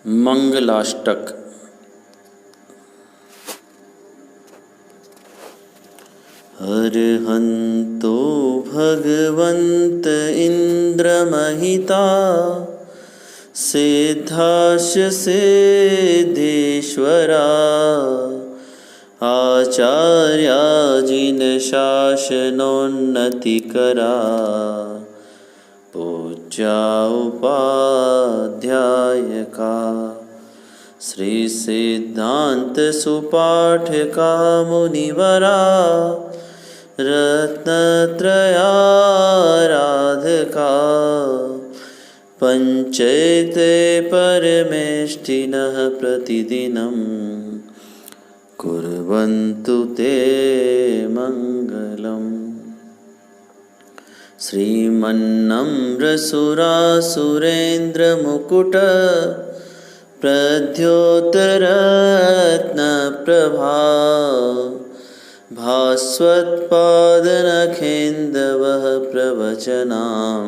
मंगलाष्टक। अर्हन्तो भगवन्त इन्द्रमहिता सिद्धास्य सिद्धेश्वरा आचार्या जिनशासनोन्नतिकरा पूज्या उपाध्यायका श्री सिद्धांत सुपाठका मुनिवरा रत्नत्रयाराधका पंचैते परमेष्ठिनः प्रतिदिनं कुर्वन्तु ते मङ्गलम्। श्रीमन्नम्रसुरासुरेन्द्रमुकुट प्रद्योतरत्नप्रभा भास्वत्पादनखेन्दवः प्रवचनां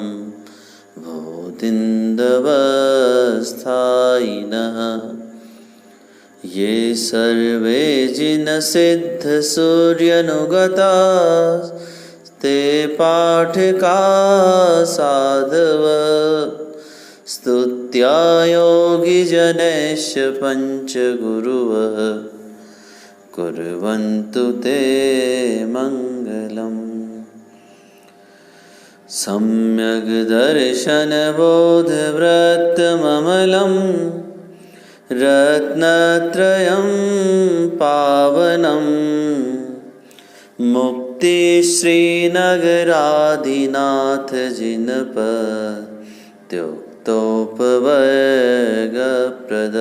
भूतिन्दवस्थायिनः ये सर्वे जिनसिद्धसूर्यनुगता ते पाठका साधव स्तुत्या योगिजनैश्च पञ्चगुरुवः कुर्वन्तु ते मङ्गलम्। सम्यग् दर्शनबोधव्रतममलं रत्नत्रयं पावनं मुक्तिश्रीनगरादिनाथ जिनपत्युक्तोपवर्गप्रद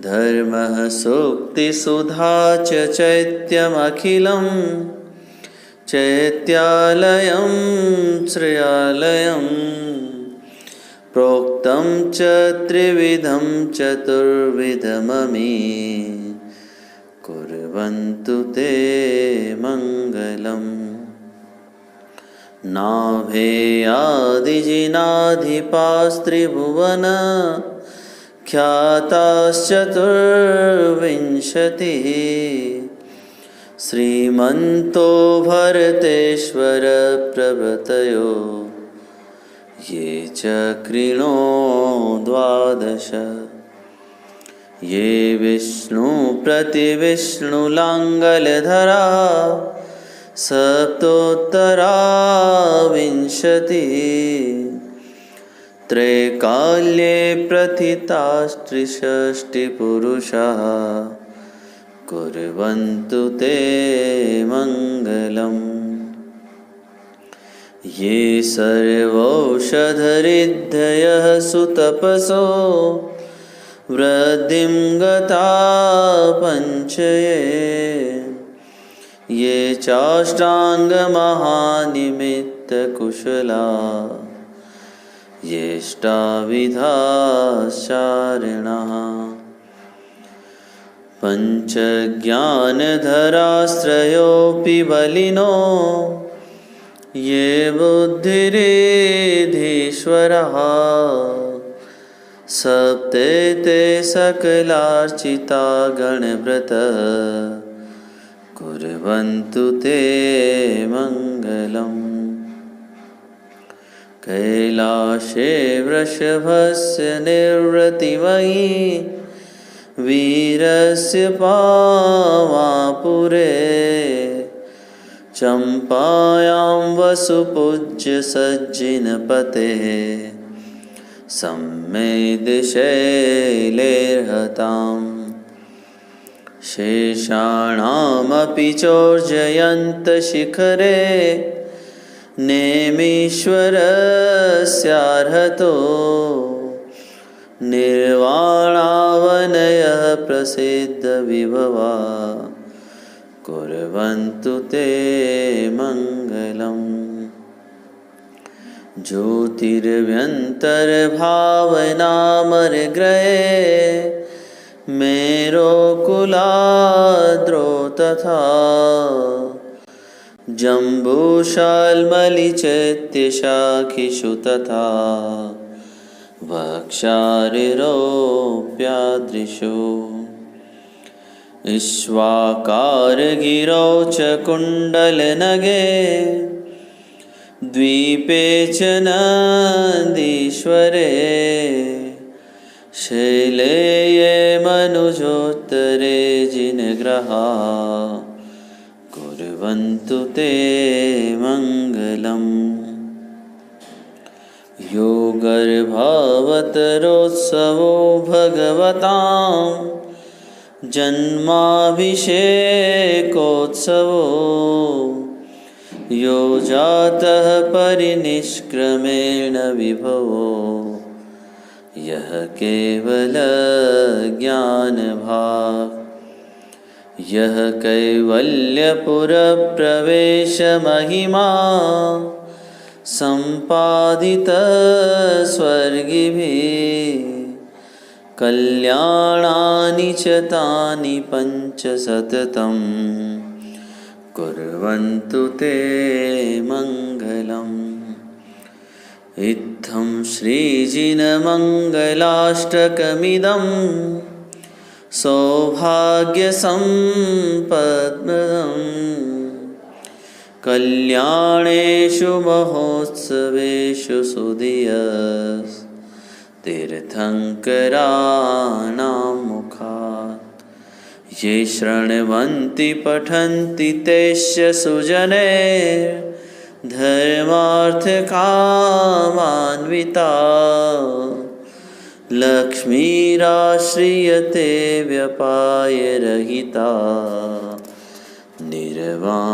धर्मः सूक्तिसुधा च चैत्यमखिलं चैत्यालयं श्रेयालयं प्रोक्तं च त्रिविधं चतुर्विधममी कुर्वन्तु ते मङ्गलम्। नाभेयादिजिनाधिपास्त्रिभुवन ख्याताश्चतुर्विंशतिः श्रीमन्तो भरतेश्वर प्रभृतयो ये च कृणो द्वादश ये विष्णु प्रतिविष्णुलाङ्गलधरा सप्तोत्तरा विंशतिः त्रैकाल्ये प्रथितास्त्रिषष्टिपुरुषाः कुर्वन्तु ते मङ्गलम्। ये सर्वौषधरिद्धयः सुतपसो वृद्धिं गता पञ्चये ये चाष्टाङ्गमहानिमित्तकुशला येष्टाविधाश्चारिणः पञ्चज्ञानधरास्त्रयोऽपि बलिनो ये बुद्धिरिधीश्वरः सप्तैते सकलार्चिता गणव्रत कुर्वन्तु ते मङ्गलम्। कैलाशे वृषभस्य निर्वृतिमयी वीरस्य पावापुरे चम्पायां वसुपूज्य सज्जिनपतेः सम्मेदशैलेर्हताम् शेषाणामपि चोर्जयन्तशिखरे नेमीश्वरस्यार्हतो निर्वाणावनयः प्रसिद्धविभवा कुर्वन्तु ते मङ्गलम्। ज्योतिर्भ्यन्तर्भावनामरग्रहे मेरोकुलाद्रौ तथा जम्बूशाल्मलिचैत्यशाखिषु तथा वक्षारिरोऽप्यादृशो ईश्वाकारगिरौ च कुण्डलनगे द्वीपे च नन्दीश्वरे शैले ये मनुजोत्तरे जिनग्रहा कुर्वन्तु ते मङ्गलम्। यो गर्भावतरोत्सवो भगवतां जन्माभिषेकोत्सवो यो जातः परिनिष्क्रमेण विभवो यः केवलज्ञानभाक् यः कैवल्यपुरप्रवेशमहिमा सम्पादितः स्वर्गिभिः कल्याणानि च तानि पञ्च सततं कुर्वन्तु ते मङ्गलम्। इत्थं श्रीजिनमङ्गलाष्टकमिदं सौभाग्यसम्पद्मदम् कल्याणेषु महोत्सवेषु सुधियस् तीर्थङ्कराणां मुखात् ये शृण्वन्ति पठन्ति तेष्य सुजने धर्मार्थकामान्विता लक्ष्मीराश्रियते व्यपायरहिता निर्वाणलक्ष्मीरपि।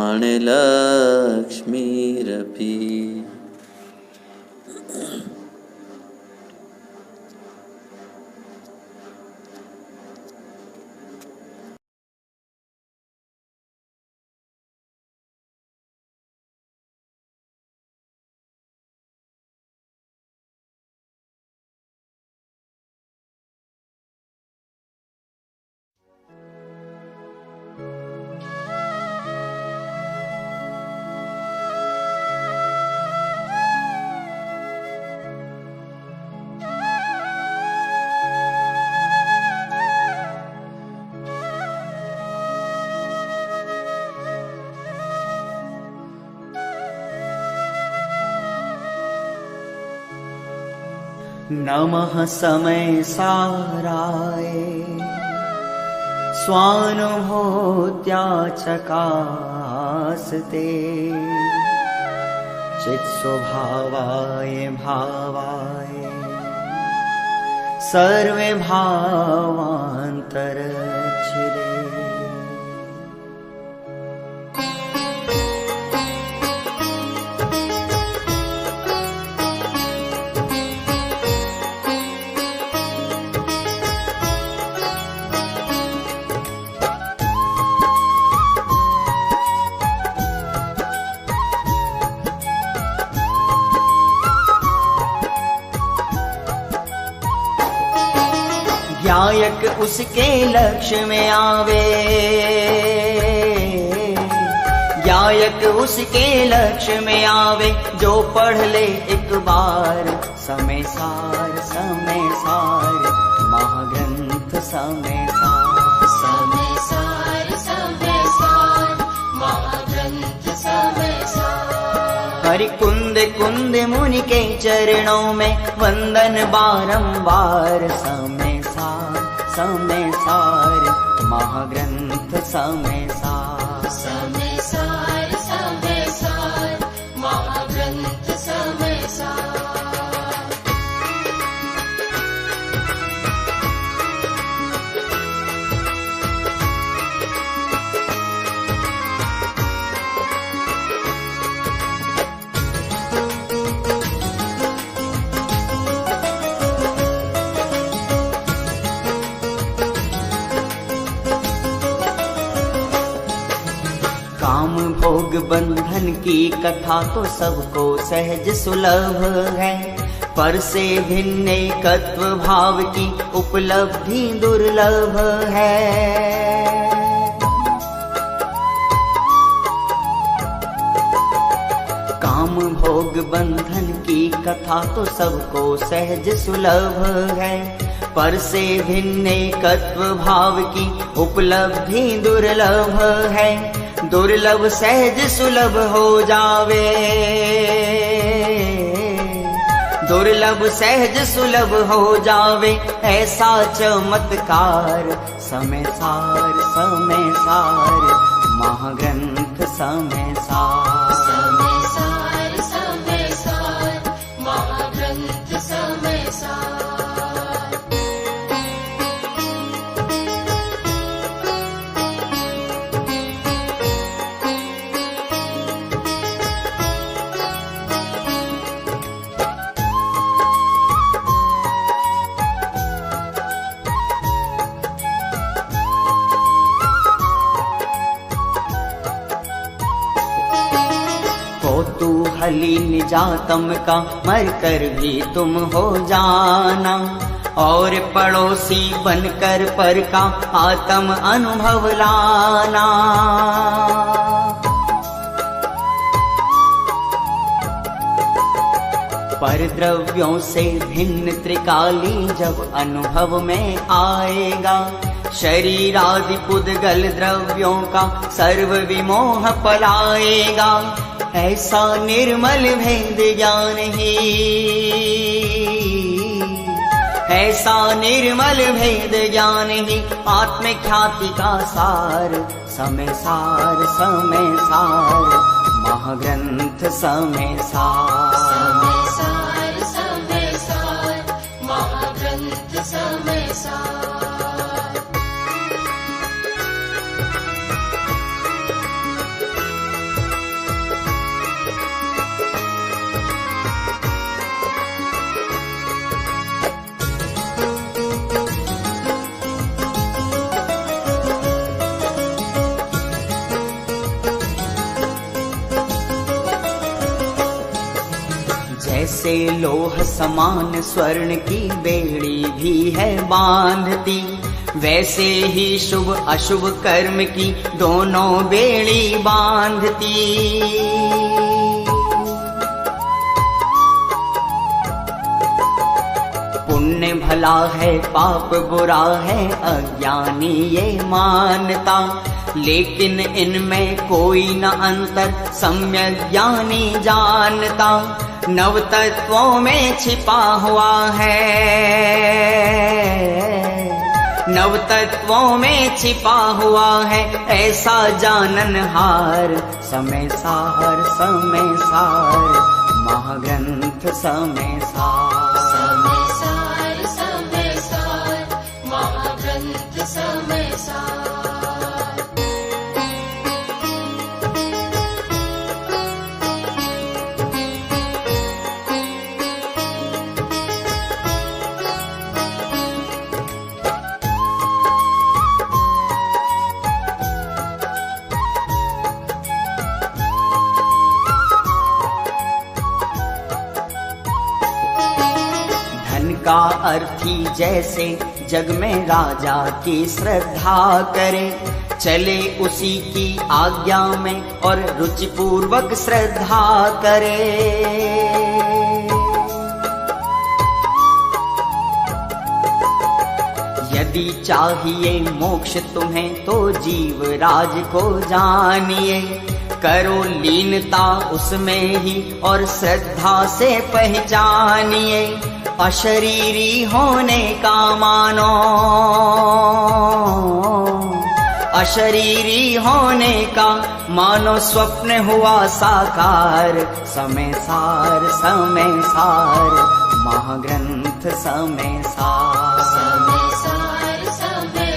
नमः समय साराय स्वानुभूत्या चकासते चित्स्वभावाय भावाय सर्वे भावान्तरच्छिदे। ज्ञायक उसके लक्ष्य में आवे, ज्ञायक उसके लक्ष्य में आवे, जो पढ़ ले एक बार समय सार महाग्रंथ समय सार महाग्रंथ समय सार। हरि कुंद कुंद मुनि के चरणों में वंदन बारंबार समय सार महाग्रंथ समय सार महाग्रंथ समय सार। काम भोग बंधन की कथा तो सबको सहज सुलभ है, पर से भिन्न एकत्व भाव की उपलब्धि दुर्लभ है। काम भोग बंधन की कथा तो सबको सहज सुलभ है, पर से भिन्न एकत्व भाव की उपलब्धि दुर्लभ है। दुर्लभ सहज सुलभ हो जावे, दुर्लभ सहज सुलभ हो जावे, ऐसा चमत्कार समय सार महाग्रंथ समय सार। समय सार महाग्रंथ समय सार। कौतूहली निजातम का मर कर भी तुम हो जाना, और पड़ोसी बनकर पर का आत्म अनुभव लाना। पर द्रव्यों से भिन्न त्रिकाली जब अनुभव में आएगा, शरीर आदि पुद्गल द्रव्यों का सर्व विमोह पलाएगा। ऐसा निर्मल भेद ज्ञान ही, ऐसा निर्मल भेद ज्ञान ही आत्मख्याति का सार समय सार महाग्रंथ समय सार। समय सार महाग्रंथ समय सार। जैसे लोह समान स्वर्ण की बेड़ी भी है बांधती, वैसे ही शुभ अशुभ कर्म की दोनों बेड़ी बांधती। पुण्य भला है पाप बुरा है अज्ञानी ये मानता, लेकिन इनमें कोई न अंतर सम्यक ज्ञानी जानता। नव तत्वों में छिपा हुआ है, नव तत्वों में छिपा हुआ है ऐसा जाननहार समय सार महाग्रंथ समय सार। समय सार महाग्रंथ समय सार। का अर्थी जैसे जग में राजा की श्रद्धा करे, चले उसी की आज्ञा में और रुचि पूर्वक श्रद्धा करे। यदि चाहिए मोक्ष तुम्हें तो जीव राज को जानिए, करो लीनता उसमें ही और श्रद्धा से पहचानिए। अशरीरी होने का मानो, अशरीरी होने का मानो स्वप्न हुआ साकार समय सार महाग्रंथ समय सार। समय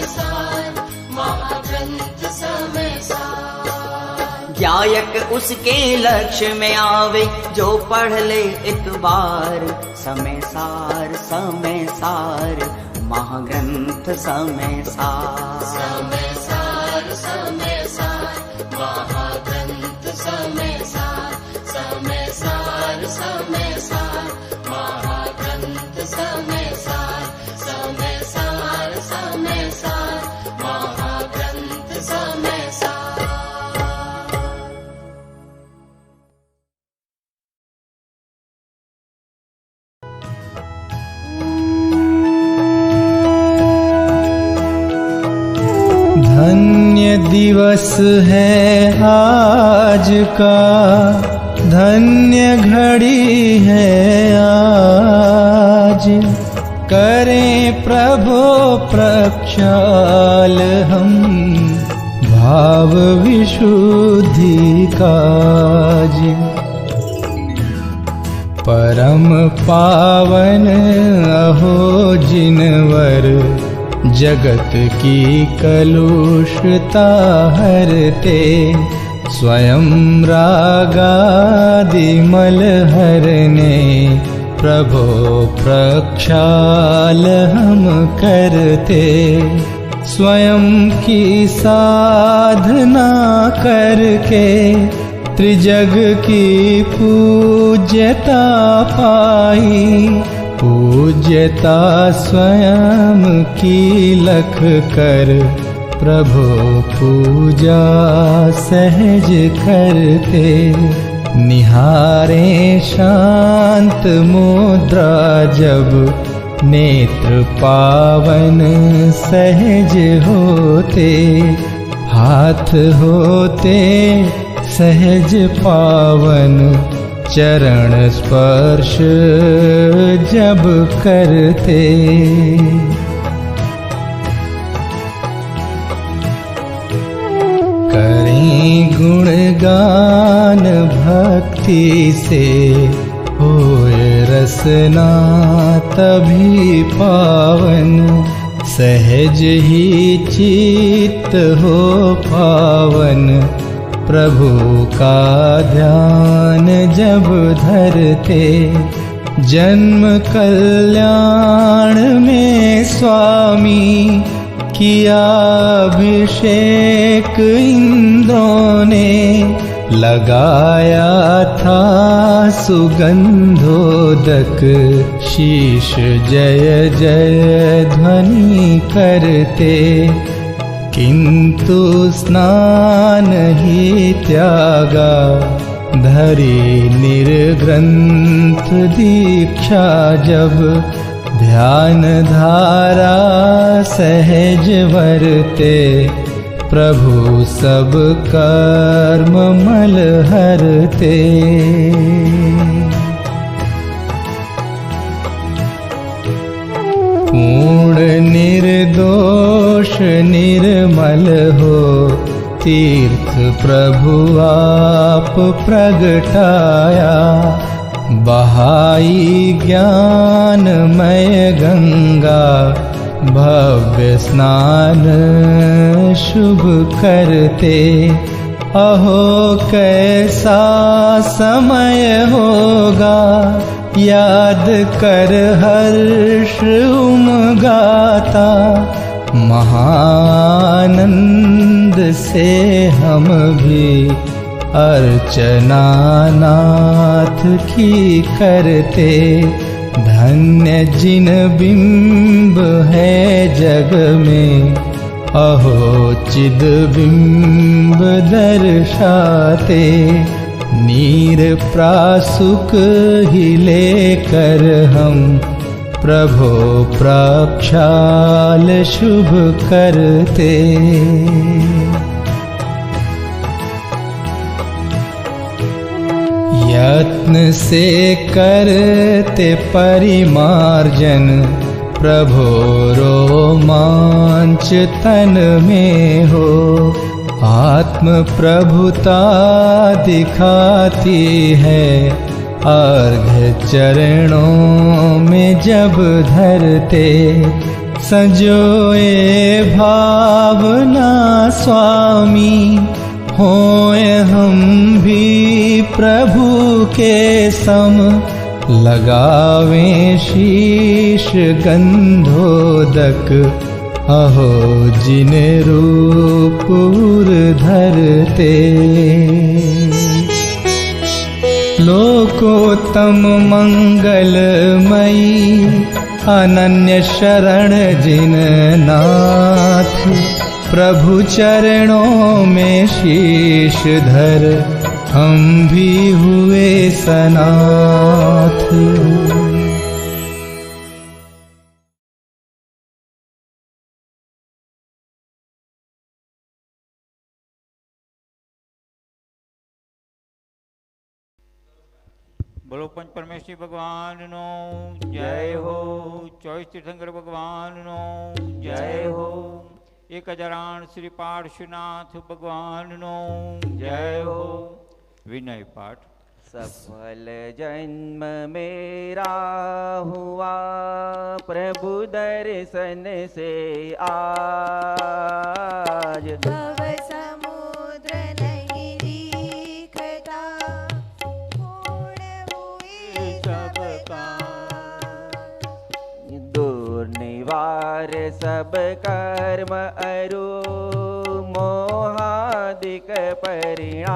सार महाग्रंथ समय सार। गायक उसके लक्ष्य में आवे जो पढ़ ले इतबार समय सार महाग्रंथ समय सार। समय सार महाग्रंथ समय सार। समय सार महाग्रंथ समय सार। समय सार महाग्रंथ समय सार। दिवस है आज का, धन्य घड़ी है आज। करें प्रभु प्रक्षाल हम, भाव विशुद्धि काज। परम पावन अहो जिनवर, जगत की कलुषता हरते। स्वयं रागादि मल हरने, प्रभो प्रक्षाल हम करते। स्वयं की साधना करके, त्रिजग की पूज्यता पाई। पूज्यता स्वयं की लख कर, प्रभु पूजा सहज करते। निहारे शांत मुद्रा जब, नेत्र पावन सहज होते। हाथ होते सहज पावन, चरण स्पर्श जब करते। करें गुणगान भक्ति से, होए रसना तभी पावन। सहज ही चित्त हो पावन, प्रभु का ध्यान जब धरते। जन्म कल्याण में स्वामी, किया अभिषेक इंद्रों ने। लगाया था सुगंधोदक, शीश जय जय ध्वनि करते। किंतु स्नान ही त्यागा, धरी निर्ग्रंथ दीक्षा जब। ध्यान धारा सहज वरते, प्रभु सब कर्म मल हरते। पूर्ण निर्दोष निर्मल हो, तीर्थ प्रभु आप प्रगटाया। बहाई ज्ञानमय गंगा, भव्य स्नान शुभ करते। अहो कैसा समय होगा, याद कर हर्ष उमगाता। महानंद से हम भी अर्चना नाथ की करते। धन्य जिन बिंब है जग में, अहो चिद बिंब दर्शाते। नीर प्रासुक ही लेकर हम, प्रभो प्रक्षाल शुभ करते। यत्न से करते परिमार्जन, प्रभो रोमांच तन में हो। आत्म प्रभुता दिखाती है, अर्घ्य चरणों में जब धरते। संजोए भावना स्वामी, होए हम भी प्रभु के सम। लगावें शीश गंधोदक, अहो जिन रूप धरते। लोकोत्तम मंगलमयी, अनन्य शरण जिन नाथ। प्रभु चरणों में शीश धर, हम भी हुए सनाथ। બોલો પંચ પરમેશ્વરી ભગવાનનો જય હો. 24 તીર્થંકર ભગવાનનો જય હો. 1008 શ્રી પાર્શ્વનાથ ભગવાનનો જય હો. વિનય પાઠ. सफल जन्म मेरा हुआ प्रभु दर्शन से आज. भव समुद्र नहीं दिखता, पूर्ण हुई सबका. दूर निवार सब कर्म अरु मोहादिक परिणाम.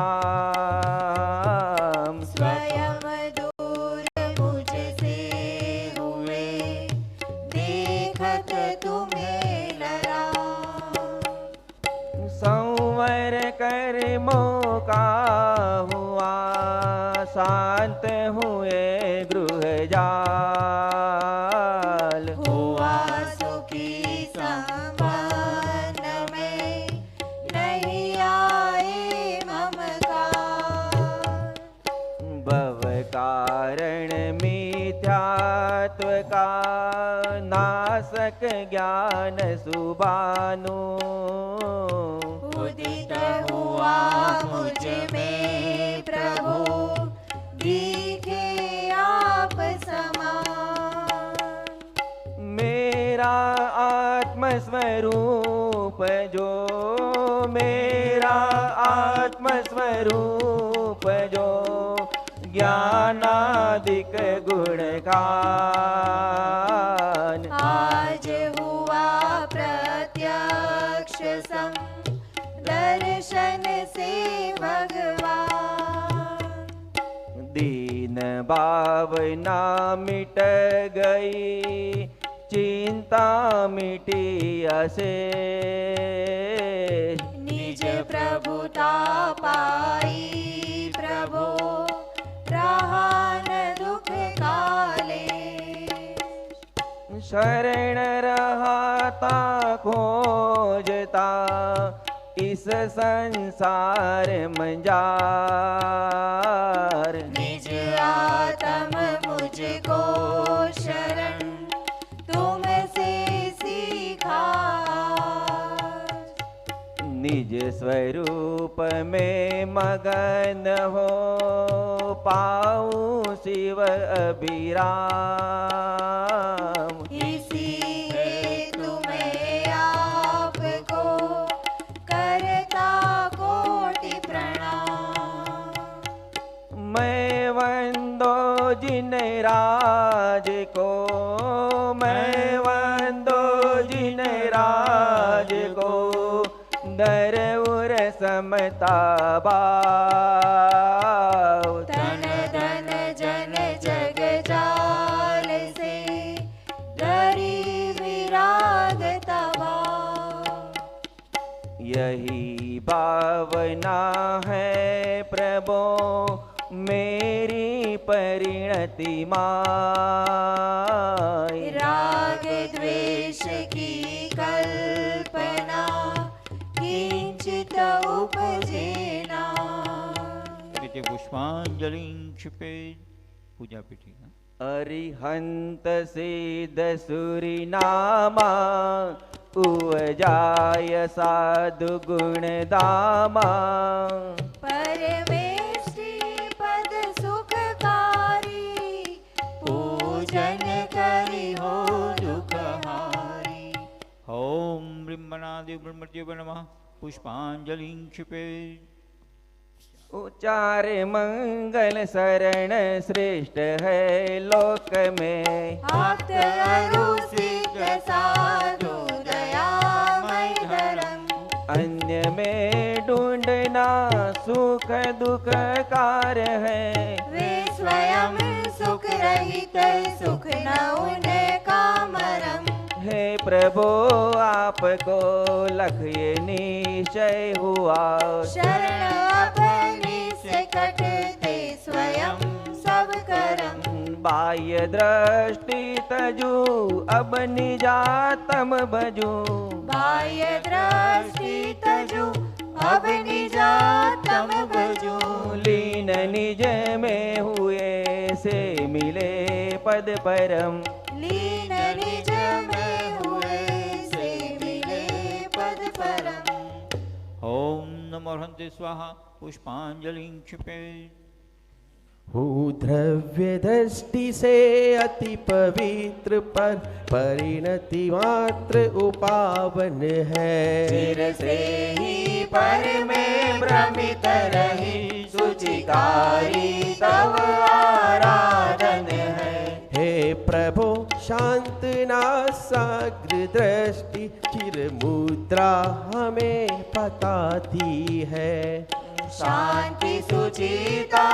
स्वयं दूर मुझसे हुए, देखत तुम्हें लरा. संवर कर्मों का हुआ शांत हुए गृह जाल. हुआ सुखी संपन्न में, नहीं आए ममकार. भव कारण मिथ्यात्व का नाशक ज्ञान सुबानु. उदित हुआ मुझ में प्रभु, दिखे आप समान. मेरा आत्मस्वरूप जो, मेरा आत्मस्वरूप जो ज्ञानादिक गुण खान. आज हुआ प्रत्यक्ष सम, दर्शन से भगवान. दीन भावना मिट गई, चिंता मिटी अशेष. निज प्रभुता पाई प्रभु, रहा न दुख काले. शरण रहता खोजता इस संसार मंजार. निज आत्म मुझको शरण, तुमसे सीखा. निज स्वरूप में मगन हो पाऊं शिव अभिराम. इसी हेतु मैं आपको करता कोटि प्रणाम. मैं वंदो जिन राज को, मैं वंदो जिन राज को दरउर समता भाव. तन धन जन जग जाल से, डरी विराग तबाह. यही भावना है प्रभो मेरी परिणति माय. राग द्वेष की कल्पना किंचित उपजेना. રીતે પુષ્પાંજલિ ક્ષિપેજ. પૂજા પીઠી. अरिहंत सिद्ध सुरी नामा, उवजाय साधु गुण दामा. परमेष्टि पद सुखकारी, पूजन करी हो दुखहारी. ઓમ બ્રહ્મણાદેવ બ્રહ્મદેવ નમઃ. પુષ્પાંજલિ ક્ષિપેજ. उच्चार मंगल शरण श्रेष्ठ है लोक में. आप्त अरु सिद्ध साधु दयामय धर्म. अन्य में ढूंढना सुख दुख कार्य है. वे स्वयं सुख रहित, सुख न उनका मरम. हे प्रभु आपको लख ये निश्चय हुआ. शरण अपनी से कटते स्वयं सब करम. बाह्य दृष्टि तजू अब निजातम भजू. बाह्य दृष्टि तजु, अब निजातम भजू. लीन निज में हुए से पद परम। लीन निज में हुए से मिले पद परम। ओम नमो हंते स्वाहा पुष्पांजलि क्षिपेत्। हूँ द्रव्य दृष्टि से अति पवित्र पर परिणति मात्र उपावन है। सिर से ही पर में भ्रमित रही सुचिकारी तव आराधन है। हे प्रभो शांत नासाग्र दृष्टि चिर मुद्रा हमें बताती है। शांति सुचिता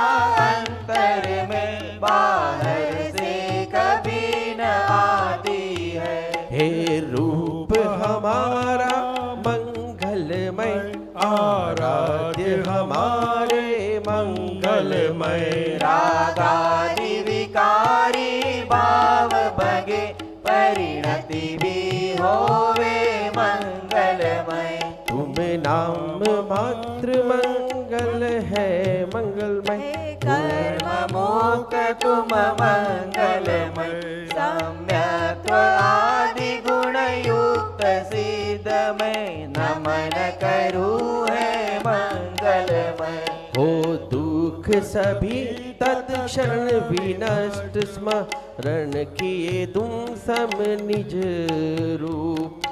अंतर में बाहर से कभी न आती है। हे रूप हमारा मंगलमय आराध्य हमारे मंगलमय। रागादि विकारी भाव भगे परिणति भी होवे मंगलमय। तुम नाम मात्र मंगल है मंगलमय। कर्म मुक्त तुम मंगलमय। सम्यक आदि गुण युक्त सिद्ध में नमन करूँ है मंगलमय। हो दुख सभी तत्क्षण विनष्ट स्मरण किए तुम सम निज रूप।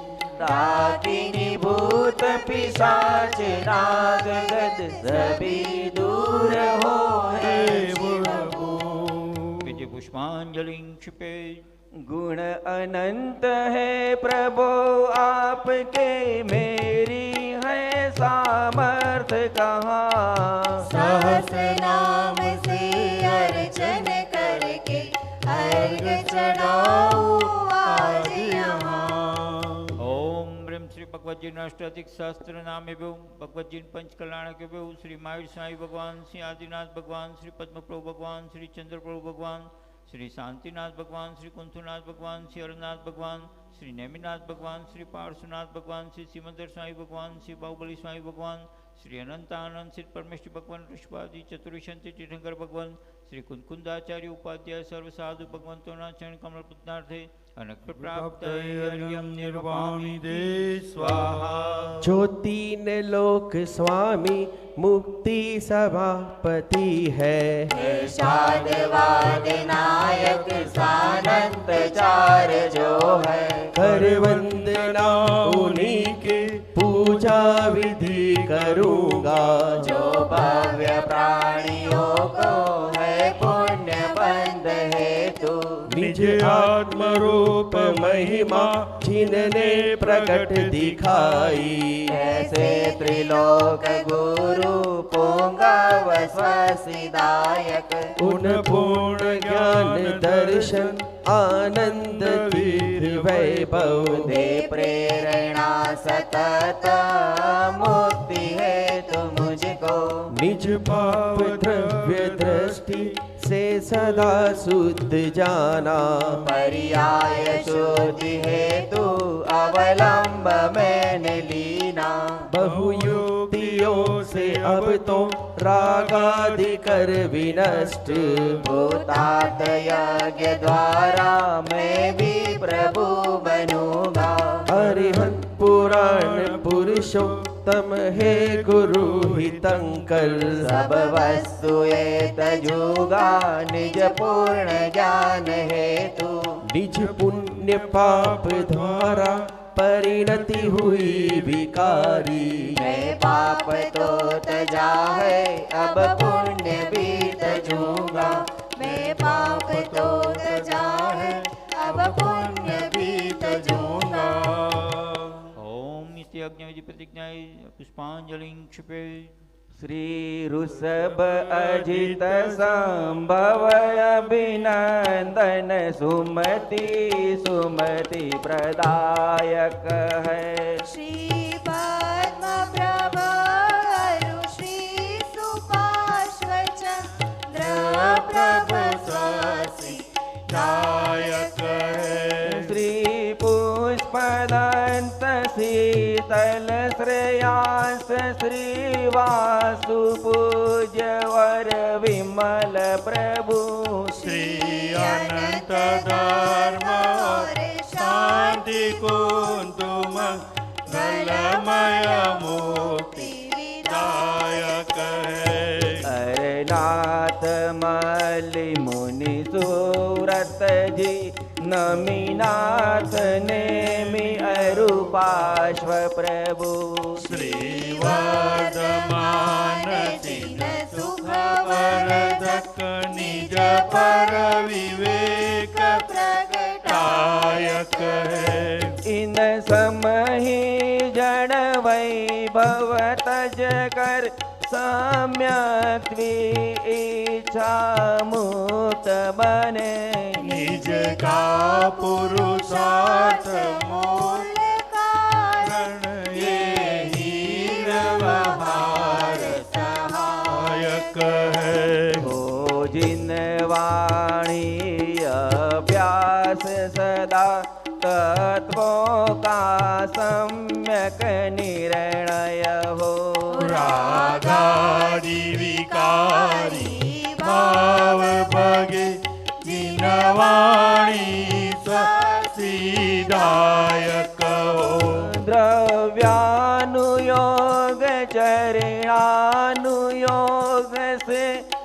डाकिनी भूत पिशाच नाग गद सभी दूर हो है विजय पुष्पांजलि क्षिपेत्। गुण अनंत है प्रभो आपके मेरी है सामर्थ्य कहाँ। सहस्र नाम से अर्चन करके अर्घ चढ़ाऊं आज यहाँ। ओम ब्रह्म श्री भगवत जी अष्टाधिक सहस्त्र नाम भगवत जी पंच कल्याण के श्री महावीर साई भगवान, श्री आदिनाथ भगवान, श्री पद्म प्रभु भगवान, श्री चंद्र प्रभु भगवान, श्री शांतिनाथ भगवान, श्री कुंथुनाथ भगवान, श्री अरनाथ भगवान, श्री नेमिनाथ भगवान, श्री पार्श्वनाथ भगवान, श्री सिमंदर साई भगवान, श्री बाहुबली साई भगवान, श्री अनंत आनंद सिद्ध परमेश्वर भगवान ऋषभादि चतुर्शंति तीर्थंकर भगवान, श्री कुंकुंदाचार्य उपाध्याय सर्व साधु भगवंतों चरण कमल पुत्रार्थे अनक्त प्राप्त हरियम निर्वाणी दे स्वाहा। जो तीन लोक स्वामी मुक्ति सभापति है। शादवाद नायक सानंत चार जो है। कर वंदना उन्हीं के पूजा विधि करूँगा। जो भव्य प्राणियों को है पुण्य बंध हेतु। निज आत्म रूप महिमा जिनने प्रकट दिखाई। ऐसे त्रिलोक गुरु पुंगव स्वसिदायक। उन पूर्ण ज्ञान दर्शन आनंद विधि वैभव दे प्रेरणा सतत मुक्ति हेतु मुझको। निज पाप द्रव्य दृष्टि से सदा शुद्ध जाना। पर्याय शुद्धि हेतु अवलंब मैंने लीना। बहुयुक्तियों से अब तो रागादि कर विनष्ट। भूतार्थ यज्ञ द्वारा मैं भी प्रभु बनूंगा। अरिहंत पुराण पुरुषोत्तम हे गुरु हितंकर। सब वस्तु ये तजूगा निज पूर्ण ज्ञान हेतु। निज पुण्य पाप द्वारा परिणति हुई विकारी। मैं पाप तो तजा है अब पुण्य भी तजूंगा। मैं पाप तो तजा है अब पुण्य भी तजूंगा। ओम इति अग्नि विधि प्रतिज्ञा पुष्पांजलि क्षिपेत्। श्री ऋषभ अजित संभव अभिनंदन सुमति सुमति प्रदायक है। श्री पद्म प्रभा श्री सुपार्श्व चंद्र प्रभ स्वासी दायक है। श्री पुष्पदंत शीतल श्रेयांस श्री वासु पूज्य वर विमल प्रभु। श्री अनंत धर्म और शांति को तुम मंगलमय मुक्ति विदायक है। अरे नाथ मलि मुनि सूरत जी नमीनाथ नेमि अरूपाश्व प्रभु श्री वर्धमान दिन सुख वर्धक निज पर विवेक प्रगटायक है। इन समहि जन वैभव तज कर सम्यक इच्छा मुक्त बने निज का पुरुषार्थ मूल कारण ये ही व्यवहार सहायक है। हो जिन वाणी अभ्यास सदा तत्वों का सम्यक निर्णय हो रागादि विकारी भाव भगे जिन वाणी सीधायक हो। द्रव्यानुयोग चरणानुयोग से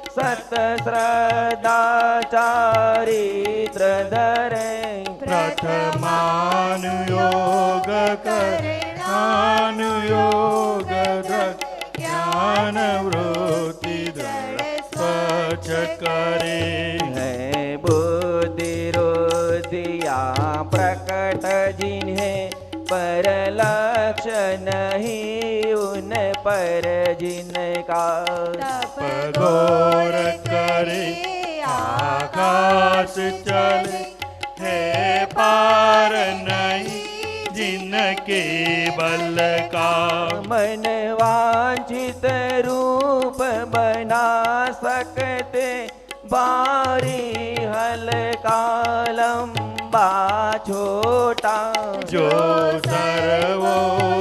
सत श्रद्धा चारित्र धरे प्रथमानुयोग करणानुयोग ज्ञान वृत्ति दृढ़ स्वच्छ करे। है बुद्धि रोधिया प्रकट जिन्हें पर लक्ष्य नहीं उन पर जिनका तप घोर करे आकाश चले है पार नहीं जिनके बल का। मन वांछित रूप बना सकते बारी हल्का लंबा छोटा जो सर्वौषधियों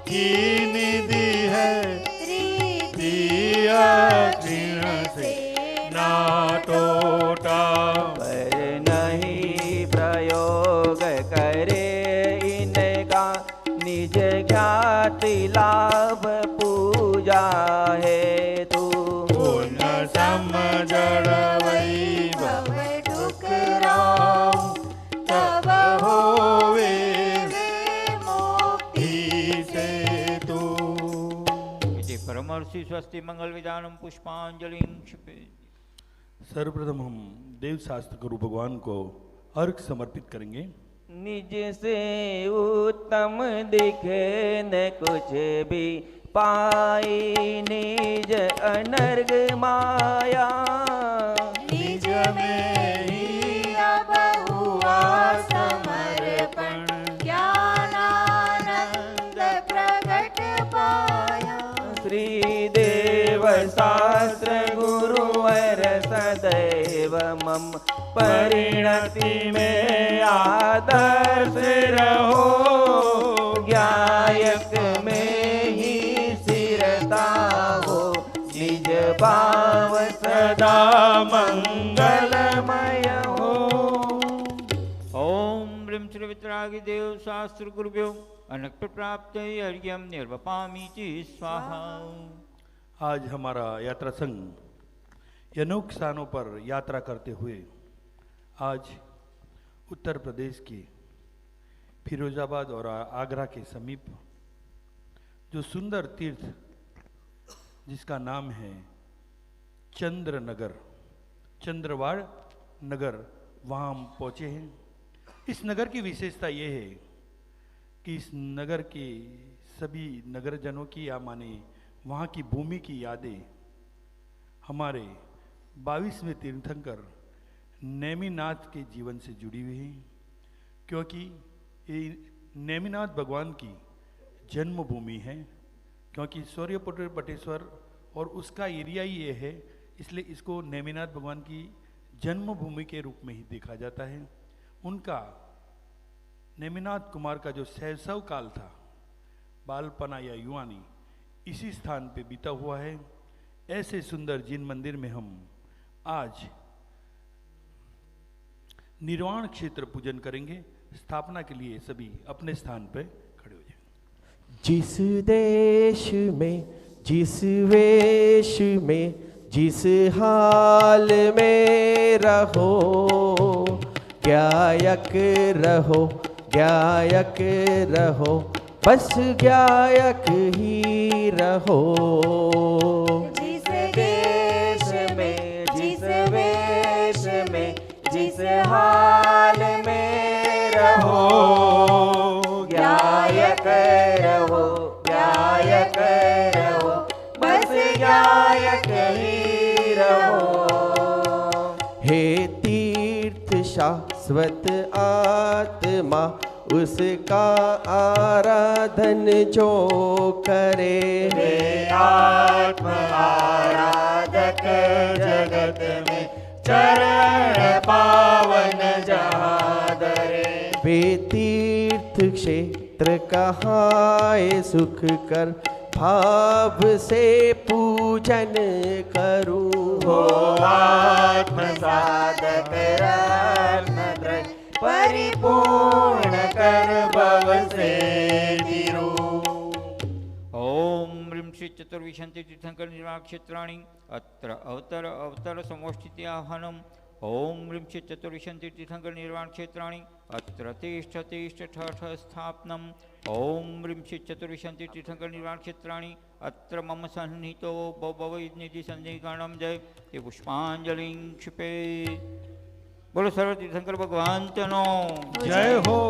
की निधि है दिया क्षीण से ना टोटा। पर नहीं प्रयोग करे इनका निज ज्ञाति लाभ पूजा है तू पुन समझड़ वैभव ठुकराऊं तब होवे मुक्ति से तू। इति परमर्षि स्वस्ति मंगल विधानम पुष्पांजलि क्षिपेत्। सर्वप्रथम हम देव शास्त्र गुरु भगवान को अर्घ समर्पित करेंगे। निज से उत्तम दिखे न कुछ भी पाई निज अनर्ग माया निज में ही अब हुआ समर्पण ज्ञानानंद प्रगट पाया। श्री देव शास्त्र गुरुवर सदैव मम परिणति में आदर्श रहो ज्ञायक में ही स्थिरता हो निज भाव सदा मंगलमय हो। ओम ब्रह्म श्री वितरागी देव शास्त्र गुरुभ्यो अनक्त प्राप्त अर्घ्यम निर्वपामीति स्वाहा। आज हमारा यात्रा संघ अनेक स्थानों पर यात्रा करते हुए आज उत्तर प्रदेश के फिरोजाबाद और आगरा के समीप जो सुंदर तीर्थ जिसका नाम है चंद्रनगर चंद्रवाड़ नगर वहाँ हम पहुँचे हैं। इस नगर की विशेषता ये है कि इस नगर के सभी नगरजनों की या माने वहाँ की भूमि की यादें हमारे 22वें तीर्थंकर नेमिनाथ के जीवन से जुड़ी हुई हैं, क्योंकि ये नेमिनाथ भगवान की जन्मभूमि है। क्योंकि सूर्यपुत्र बटेश्वर और उसका एरिया ही ये है, इसलिए इसको नेमिनाथ भगवान की जन्मभूमि के रूप में ही देखा जाता है। उनका नेमिनाथ कुमार का जो शैशव काल था, बालपना या युवानी, इसी स्थान पे बीता हुआ है। ऐसे सुंदर जिन मंदिर में हम आज निर्वाण क्षेत्र पूजन करेंगे। स्थापना के लिए सभी अपने स्थान पर खड़े हो जाएं। जिस देश में, जिस वेश में, जिस हाल में रहो, गायक रहो, गायक रहो, बस गायक ही रहो। जिस देश में, जिस वेश में, जिस हाल में रहो, गायक रहो, गायक रहो, बस गायक ही रहो। हे तीर्थ शाश्वत आत्मा, उसका आराधन जो करे, वे आत्म आराधक जगत में चरण पावन जहादरे। वे तीर्थ क्षेत्र कहाए सुख कर, भाव से पूजन करूं। हो आत्म साधक रत्नत्रय, परिपूर्ण कर भव से तिरु। ओम ह्रीं श्री चतुर्विंशति तीर्थंकर निर्वाण क्षेत्राणि अत्र अवतर समोष्ठिति आह्वानम्। ओम ह्रीं श्री चतुर्विंशति तीर्थंकर निर्वाण क्षेत्राणि अत्र तिष्ठ ठठ स्थापनम्। ओम ह्रीं श्री चतुर्विंशति तीर्थंकर निर्वाण क्षेत्राणि अत्र मम सन्निहितो भव निधि सन्निगणं जय ते पुष्पांजलिं क्षिपे। बोलो सर्व तीर्थंकर भगवान तनो जय हो।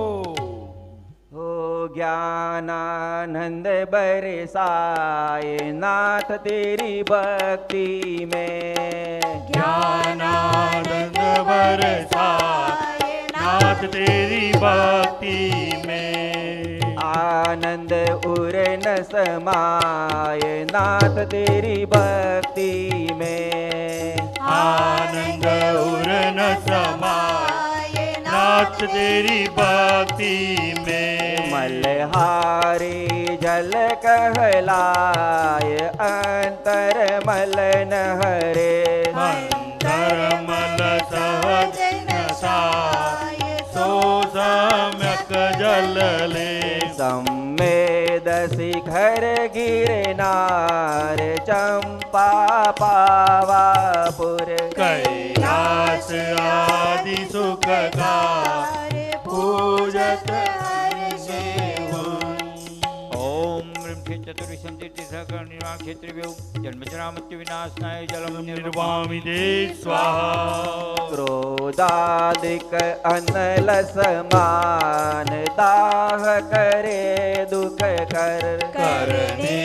हो ज्ञानानंद बरसाए नाथ तेरी भक्ति में, ज्ञानानंद बरसाए नाथ तेरी भक्ति में। आनंद उर न समाए नाथ तेरी भक्ति में, आनंद उर न समाए नाथ तेरी भक्ति में। मलहारी जल कहलाए अंतर मल न हरे, अंतर मल सहज न साए सो सम्यक जल ले। सम्मेद शिखर गिरनार चंपा पावापुर, कैलास आदि सुख का पूजत ओम ह्रीं श्री चतुर्विंशति तीर्थंकर निर्वाण क्षेत्रेभ्यो जन्मजरा मृत्यु विनाशनाय जलम निर्वामि दे स्वाहा। क्रोधादिक अनल समान दाह करे दुख कर, करने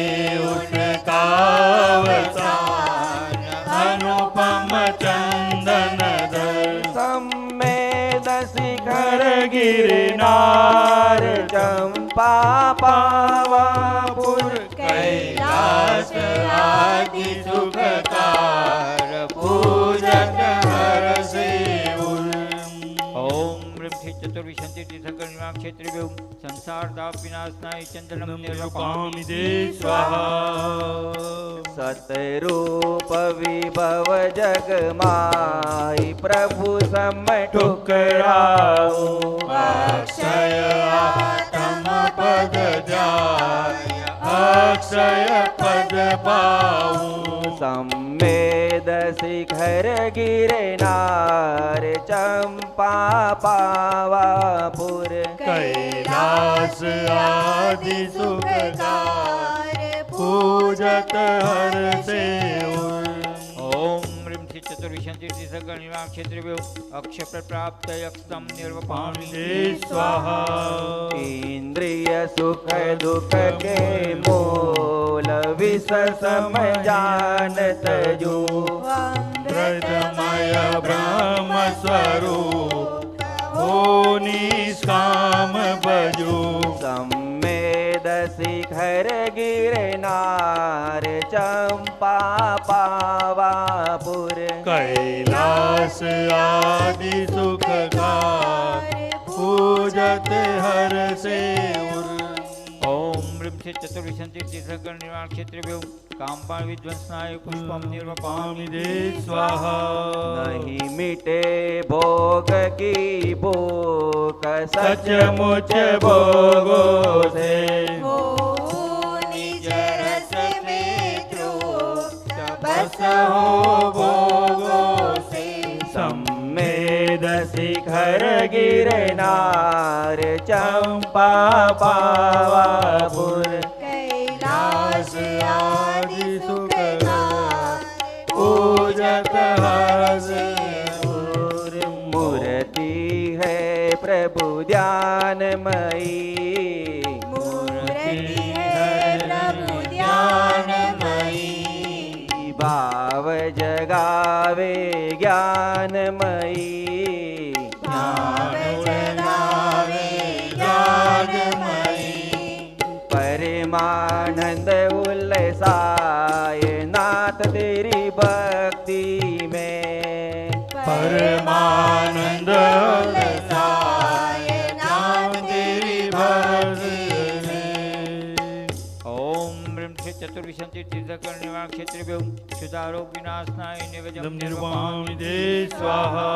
उसका अवसान अनुपम चंदन धर। सम्मेद शिखर गिरनार चंपा पावापुर, कैलास आदि सुखकार पूजन हर सेउल। ओम ह्रीं श्री चतुर्विंशति तीर्थंकर निर्वाण क्षेत्रेभ्यो संसार ताप विनाशनाय चंदनम निर्वामि दे स्वाहा। सतरूप विभव जग माई प्रभु सम ठुकराओ, अक्षय आत्म पद जाय अक्षय पद पाऊं। सम्मेद शिखर गिरनार चंपा पावापुर, कैलास आदि सुखकार पूजत हर सेउल। ओम ह्रीं श्री चतुर्विंशति तीर्थंकर निर्वाण क्षेत्रेभ्यो अक्षय प्राप्त यक्षतम निर्वपामि दे स्वाहा। इंद्रिय सुख दुख के मूल विष सम जानत जो, ब्रह्मय ब्रह्म स्वरूप हो निष्काम बजो। सम्मेद शिखर गिरनार चंपा पावापुर, कैलास आदि सुखकार पूजत हर सेउल। ओम ह्रीं श्री चतुर्विशंति तीर्थंकर निर्वाण क्षेत्रेभ्यो कामपाण विध्वंसनाय पुष्पम निर्वपामि दे स्वाहा। नहीं मिटे भोग की भूख सचमुच भोगों से, हो निज रस में तृप्त बस हो भोगों से। सम्मेद शिखर गिरनार चंपा पावापुर, कैलाश आदि सुख पूजत हर्ष मूर्ति है प्रभु ध्यानमयी, मूर्ति है प्रभु ध्यानमयी। भाव जगावे ज्ञानमयी, भाव जगावे ज्ञानमयी। परमानंद उल्लासाय नाथ तेरी भक्ति में, परमानंद उल्लासाय नाथ तेरी भक्ति में। ओम ब्रह्म श्री चतुर्विशंति तीर्थंकर निर्वाण क्षेत्रेभ्यो शुद्धारोग विनाशनाय निवेदम निर्वामि दे स्वाहा।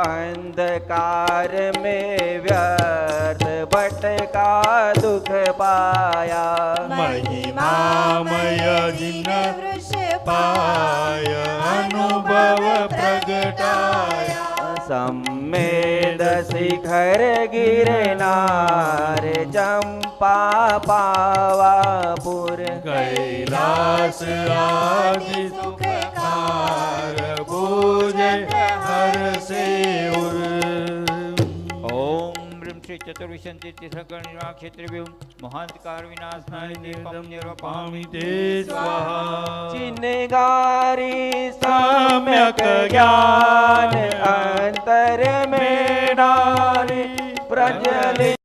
अंधकार में व्यर्थ भटका दुख पाया, महिमामय जिन पाय अनुभव प्रगटाया। सम्मेद शिखर गिरनार चंपा पावापुर, कैलाश आदि सुखकार पूजत हर से उर। ओम ब्रह्म श्री चतुर्विशंति तीर्थंकर निर्वाण क्षेत्रेभ्यो महांतकार विनाशनाय दीपम निर्वपामि दे स्वाहा। चिन्गारी सम्यक ज्ञान अंतर में डाले, प्रज्वलित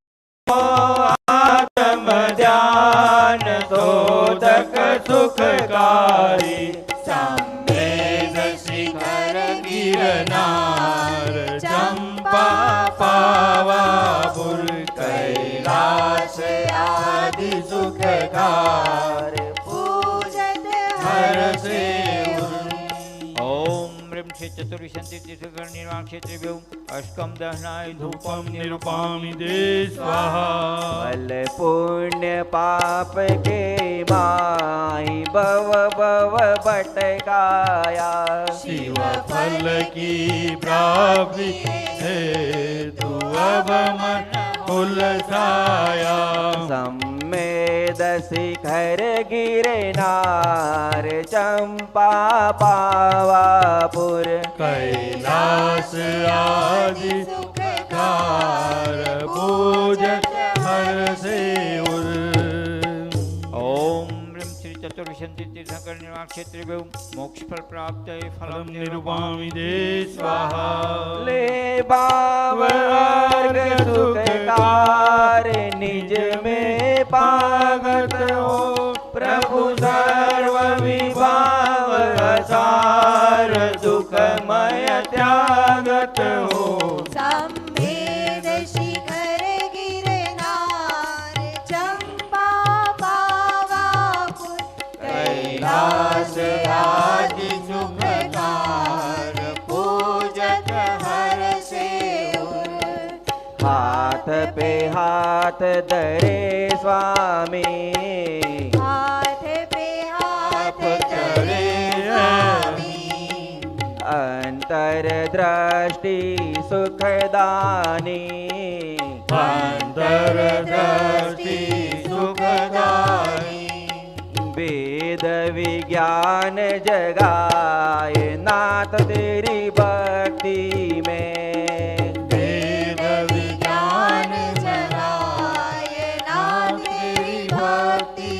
आत्म ध्यान शोधक सुखकारी। सम्मेद शिखर गिरनार चंपा पावापुर, कैलाश आदि सुखकार पूजत हर से ओम ब्रह्म श्री चतुर्विशंति तीर्थंकर निर्वाण क्षेत्रेभ्यो अष्टकम दहनाय धूपम निरूपामि दे स्वाहा। फल पुण्य पाप के माई भव भव भटकाया, शिव फल की प्राप्ति है तू अब मन उल्लासाया। सम्मेद शिखर गिरनार चंपा पावापुर, कैलाश आदि सुखकार पूजत हर से उर। ओम ब्रह्म श्री चतुर्विशंति तीर्थंकर निर्वाण क्षेत्रेभ्यो मोक्ष फल प्राप्त फलम निरूपामि दे स्वाहा। ले भाव अर्घ सुखकार निज में पागत हो, प्रभु सर्व विभाव असार दुखमय त्यागत हो। सम्मेद शिखर गिरनार चंपा पावापुर, कैलाश आदि सुखकार पूजत हर से उर। हाथ पे हाथ धरे स्वामी, हाथ पे हाथ धरे स्वामी। अंतर दृष्टि सुखदानी, अंतर दृष्टि सुखदाई। वेद विज्ञान जगाए नाथ तेरी भक्ति में, वेद ज्ञान जगाए नाथ तेरी भक्ति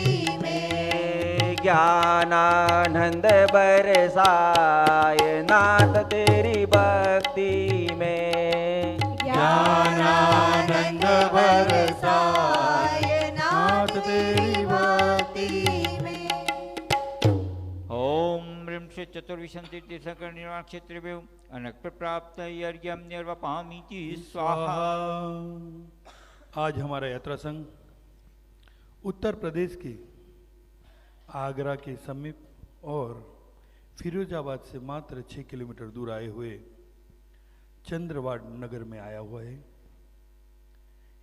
में। ज्ञानानंद बरसाए नाथ तेरी भक्ति में, ज्ञानानंद बरसाए नाथ तेरी भक्ति में। ओम ब्रह्म श्री चतुर्विशंति तीर्थंकर निर्वाण क्षेत्रेभ्यो अनक्त प्राप्त यज्ञम निर्वपामि स्वाहा। आज हमारा यात्रा संघ उत्तर प्रदेश के आगरा के समीप और फिरोजाबाद से मात्र 6 किलोमीटर दूर आए हुए चंद्रवाड़ नगर में आया हुआ है।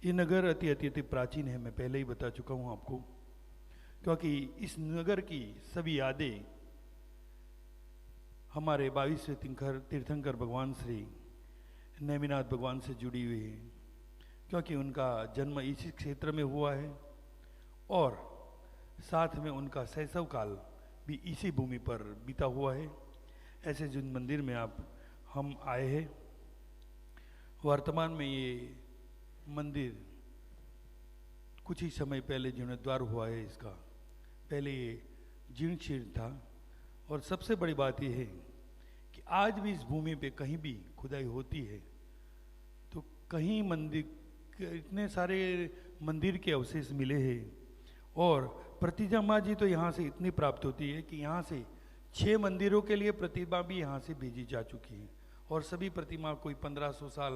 ये नगर अति प्राचीन है, मैं पहले ही बता चुका हूँ आपको, क्योंकि इस नगर की सभी यादें हमारे 22वें तीर्थंकर भगवान श्री नेमिनाथ भगवान से जुड़ी हुई है, क्योंकि उनका जन्म इसी क्षेत्र में हुआ है और साथ में उनका शैशव काल भी इसी भूमि पर बीता हुआ है। ऐसे जिन मंदिर में हम आए हैं, वर्तमान में ये मंदिर कुछ ही समय पहले जीर्णोद्धार हुआ है इसका। पहले ये जीर्ण शीर्ण था और सबसे बड़ी बात यह है कि आज भी इस भूमि पे कहीं भी खुदाई होती है तो कहीं मंदिर, इतने सारे मंदिर के अवशेष मिले हैं और प्रतिमा जी तो यहाँ से इतनी प्राप्त होती है कि यहाँ से 6 मंदिरों के लिए प्रतिमा भी यहाँ से भेजी जा चुकी है और सभी प्रतिमा कोई 1500 साल,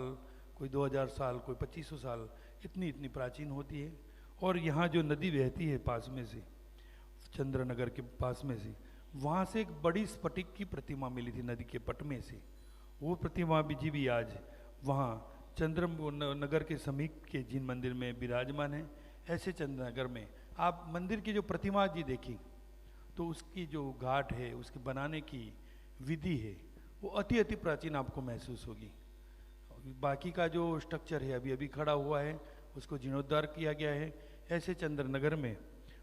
कोई 2000 साल, कोई 2500 साल, इतनी प्राचीन होती है। और यहाँ जो नदी बहती है पास में से, चंद्रनगर के पास में से, वहाँ से एक बड़ी स्फटिक की प्रतिमा मिली थी नदी के पट में से। वो प्रतिमा भी आज वहाँ चंद्रनगर के समीप के जिन मंदिर में विराजमान है, ऐसे चंद्रनगर में आप मंदिर की जो प्रतिमा जी देखी तो उसकी जो घाट है, उसके बनाने की विधि है, वो अति प्राचीन आपको महसूस होगी। बाकी का जो स्ट्रक्चर है अभी खड़ा हुआ है, उसको जीर्णोद्धार किया गया है ऐसे चंद्रनगर में।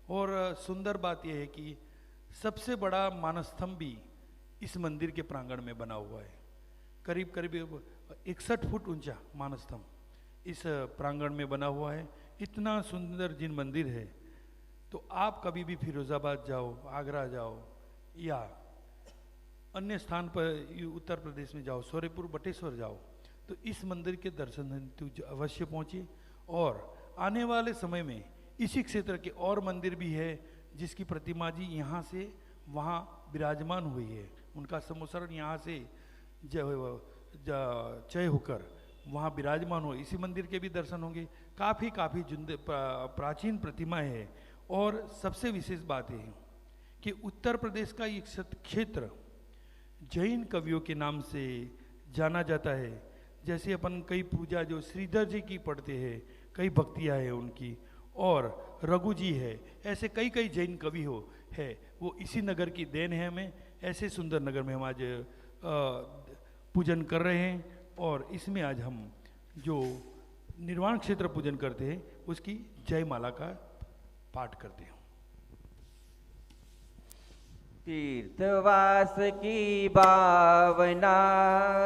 और सुंदर बात यह है कि सबसे बड़ा मानस्तंभ भी इस मंदिर के प्रांगण में बना हुआ है। करीब 61 फुट ऊंचा मानस्तंभ इस प्रांगण में बना हुआ है। इतना सुंदर जिन मंदिर है, तो आप कभी भी फिरोजाबाद जाओ, आगरा जाओ या अन्य स्थान पर उत्तर प्रदेश में जाओ, सूर्यपुर बटेश्वर जाओ, तो इस मंदिर के दर्शन हेतु अवश्य पहुँचिए। और आने वाले समय में इसी क्षेत्र के और मंदिर भी है जिसकी प्रतिमा जी यहाँ से वहाँ विराजमान हुई है, उनका सम्मोचन यहाँ से चय होकर वहाँ विराजमान हो, इसी मंदिर के भी दर्शन होंगे। काफ़ी प्राचीन प्रतिमाएं है। और सबसे विशेष बात यह है कि उत्तर प्रदेश का ये क्षेत्र जैन कवियों के नाम से जाना जाता है। जैसे अपन कई पूजा जो श्रीधर जी की पढ़ते हैं, कई भक्तियाँ हैं उनकी, और रघु जी है, ऐसे कई जैन कवि है, वो इसी नगर की देन है। हमें ऐसे सुंदर नगर में हम आज पूजन कर रहे हैं और इसमें आज हम जो निर्वाण क्षेत्र पूजन करते हैं उसकी जयमाला का पाठ करते हैं। तीर्थवास की भावना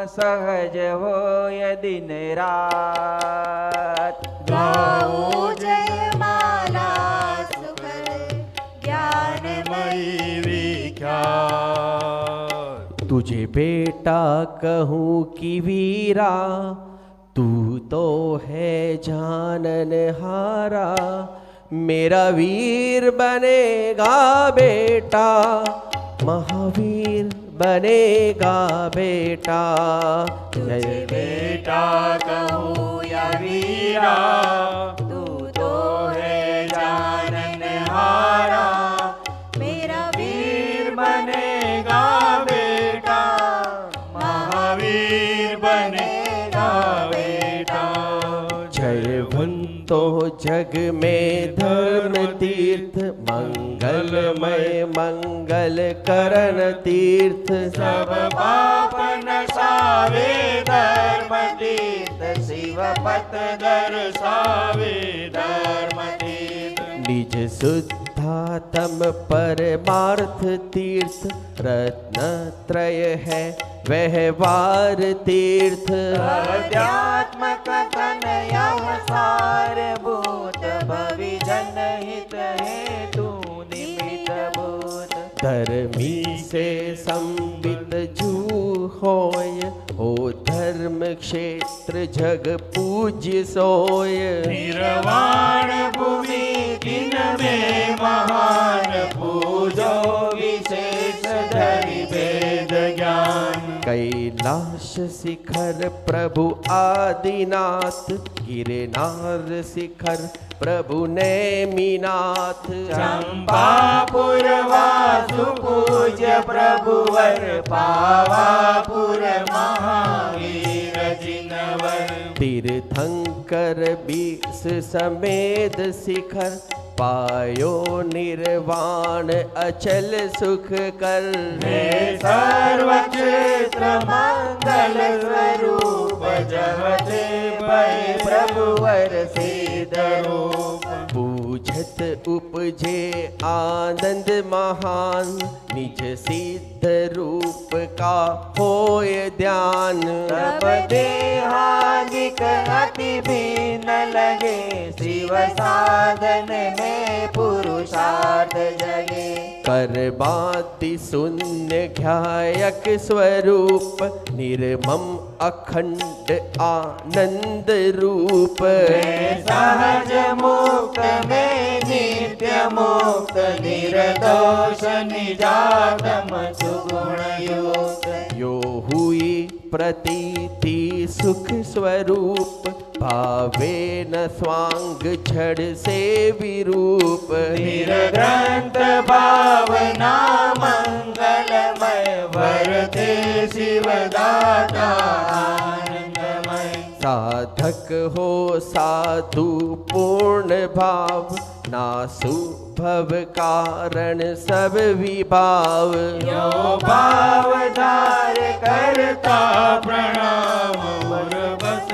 सहज हो दिन रात, गाओ जयमाला सुखद ज्ञानमयी विख्यात। तुझे बेटा कहूँ कि वीरा, तू तो है जाननहारा। मेरा वीर बनेगा बेटा, महावीर बनेगा बेटा। तुझे बेटा कहूँ या वीरा, तू तो है जाननहारा। मेरा वीर बनेगा बेटा, महावीर बनेगा बेटा। जयवंतो जग में धर्म तीर्थ, मंगलमय मंगल करण तीर्थ। सब पाप नसावे धर्म तीर्थ, शिव पथ दर्शावे धर्म तीर्थ। निज शुद्धात्म परमार्थ तीर्थ, रत्नत्रय है व्यवहार तीर्थ। अध्यात्म कथन यह सारभूत, भवि जनहित हेतु निमित्त भूत। धर्मी से संबित जू होय, हो धर्म क्षेत्र जग पूज्य सोय। निर्वाण भूमि दिन में महान, पूजो विशेष धरि वेद ज्ञान। कैलाश शिखर प्रभु आदिनाथ, गिरनार शिखर प्रभु नेमिनाथ। चंपापुर वासु पूज्य प्रभुवर, पावापुर महावीर जिनवर। तीर्थंकर 20 समेत शिखर, पायो निर्वाण अचल सुख कर। हे सर्व क्षेत्र मंगल स्वरूप, जहते भय प्रभुवर सिद्ध रूप। पूछत उपजे आनंद महान, निज सिद्ध रूप का होय ध्यान। तब देहादिक अति भी न लगे, शिव साधन में पुरुषार्थ जगे। करबाति शून्य ध्यायक स्वरूप, निर्मम अखंड आनंद रूप। सहज मुक्त में नित्य मुक्त, निर्दोष निजातम सुगुण युक्त। यो हुई प्रतीति सुख स्वरूप, भावे न स्वांग झड़ से विरूप। ग्रंथ भावना मंगलमय, वरते शिवदाता आनंदमय। साधक हो साधु पूर्ण भाव, नासु भव कारण सब विभाव। यो भाव धार करता प्रणाम, और बस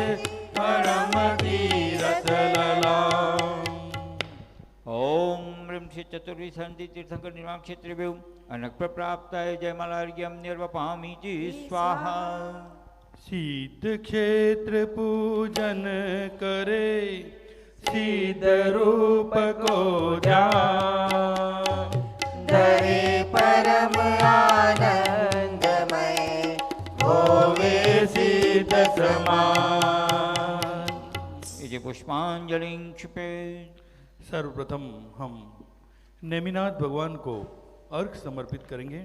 परम तीरथ ललाम। ओम ह्रीं श्री चतुर्वी संधि तीर्थंकर निर्वाण क्षेत्र अनक प्राप्ताय जयमालार्घ्यम निर्वपामि जी स्वाहा। सिद्ध क्षेत्र पूजन करे, सिद्ध रूप को जान। धरे परम आनंदमय, होवे सिद्ध समान। इति पुष्पांजलि क्षिपेत्। सर्वप्रथम हम नेमिनाथ भगवान को अर्घ समर्पित करेंगे।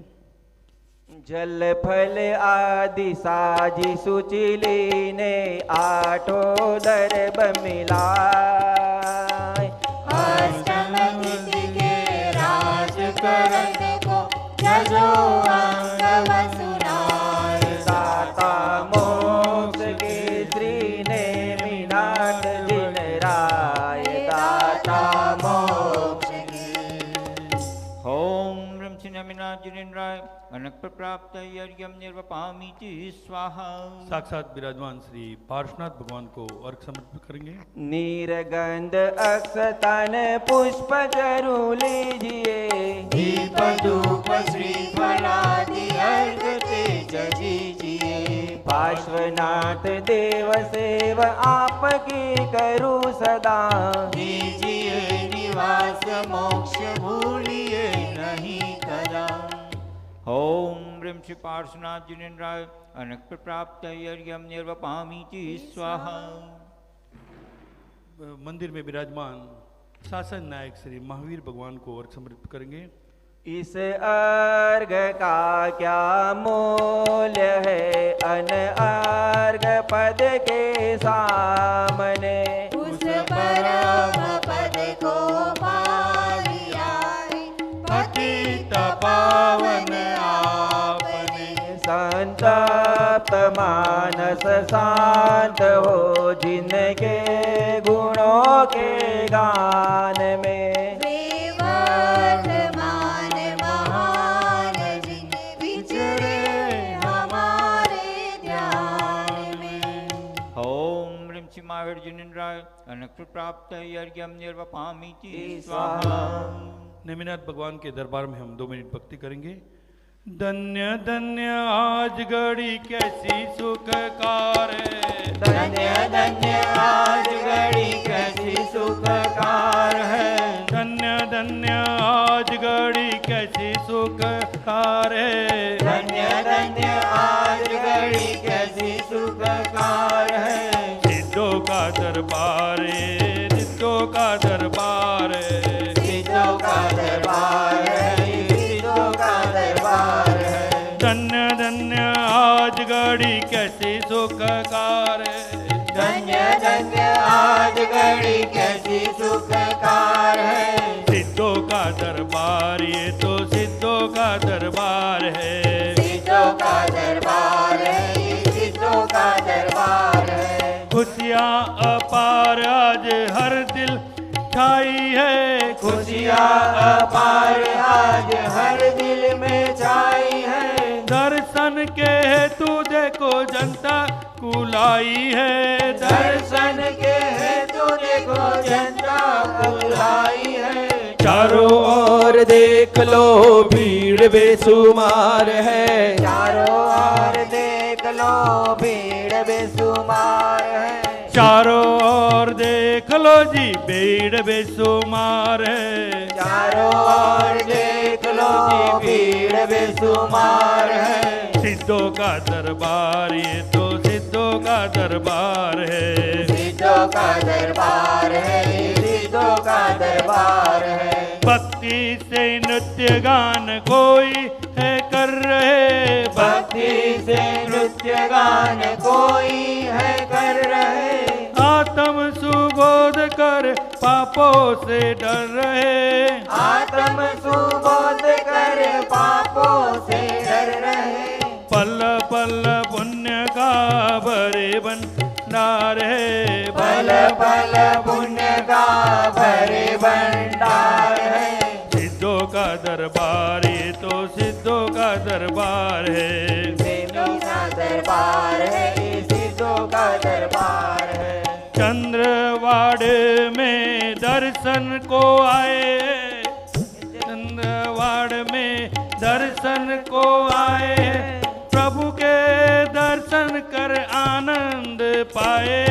जल फल आदि साजी सुचिली ने, आठो दर्भ मिलाय। अष्टमति के राज करन को, जजो अंग वसुनाय। दाता मोक्ष के श्री नेमिनाथ जिन राय, दाता मोक्ष के। ओम ह्रीं श्री नेमिनाथ जिनेन्द्राय अनक प्राप्त यज्ञम निर्वपामि जी स्वाहा। साक्षात विराजमान श्री पार्श्वनाथ भगवान को अर्घ समर्पित करेंगे। नीरगंध अक्षतन पुष्प जरू लीजिए, दीप धूप श्रीफलादि अर्घ तेज दीजिए। पार्श्वनाथ देव सेव आपकी करूँ सदा, दीजिए निवास मोक्ष भूलिए नहीं कदा। ओम ह्रीं श्री पार्श्वनाथ जिनेन्द्राय अनक प्राप्त यज्ञम निर्वपामि जी स्वाहा। मंदिर में विराजमान शासन नायक श्री महावीर भगवान को अर्घ समर्पित करेंगे। इस अर्घ का क्या मूल्य है, अन अर्घ पद के सामने। उस परम पद को पा लिया, पतित पावन आपने। संतप्त मानस शांत हो, जिनके गुणों के गान में। महावीर जिनेन्द्राय अनक प्राप्त यज्ञम निर्वपामि जी स्वाहा। नेमिनाथ भगवान के दरबार में हम 2 मिनट भक्ति करेंगे। धन्य धन्य आज घड़ी कैसी सुखकार है, धन्य धन्य आज घड़ी कैसी सुखकार है। धन्य धन्य आज घड़ी कैसी सुखकार है। धन्य धन्य आज घड़ी कैसी सुखकार है। सिद्धों का दरबार है, सिद्धों का दरबार है, सिद्धों का दरबार है, सिद्धों का दरबार है। धन्य धन्य आज घड़ी कैसी सुखकार है। धन्य धन्य आज घड़ी कैसी सुखकार है। सिद्धों का दरबार ये तो सिद्धों का दरबार है। सिद्धों का दरबार है, ये सिद्धों का दरबार है। खुशियाँ अपार आज हर दिल छाई है। खुशियाँ अपार आज हर दिल में छाई है। दर्शन के हेतु देखो जनता कुलाई है। दर्शन के हेतु देखो जनता कुलाई है। चारों ओर देख लो भीड़ बेसुमार है। चारों ओर देख लो भीड़ बेसुमार है। चारों ओर देख लो जी भीड़ बेसुमार है। चारों ओर देख लो जी भीड़ बेसुमार है। सिद्धों का दरबार ये तो सिद्धों का दरबार है। सिद्धों का दरबार है, ये सिद्धों का दरबार है। भक्ति से नृत्य गान कोई है कर रहे। भक्ति से नृत्य गान कोई है कर रहे। आत्म सुबोध कर पापों से डर रहे। आत्म सुबोध कर पापों से डर रहे। पल पल पुण्य का भरे भंडार है। पल पल पुण्य का भरे भंडार है। सिद्धों का दरबार ये तो सिद्धों का दरबार है। सिद्धों का दरबार है, ये सिद्धों का दरबार है। चंद्रवाड़ में दर्शन को आए। चंद्रवाड़ में दर्शन को आए। प्रभु के दर्शन कर आनंद पाए।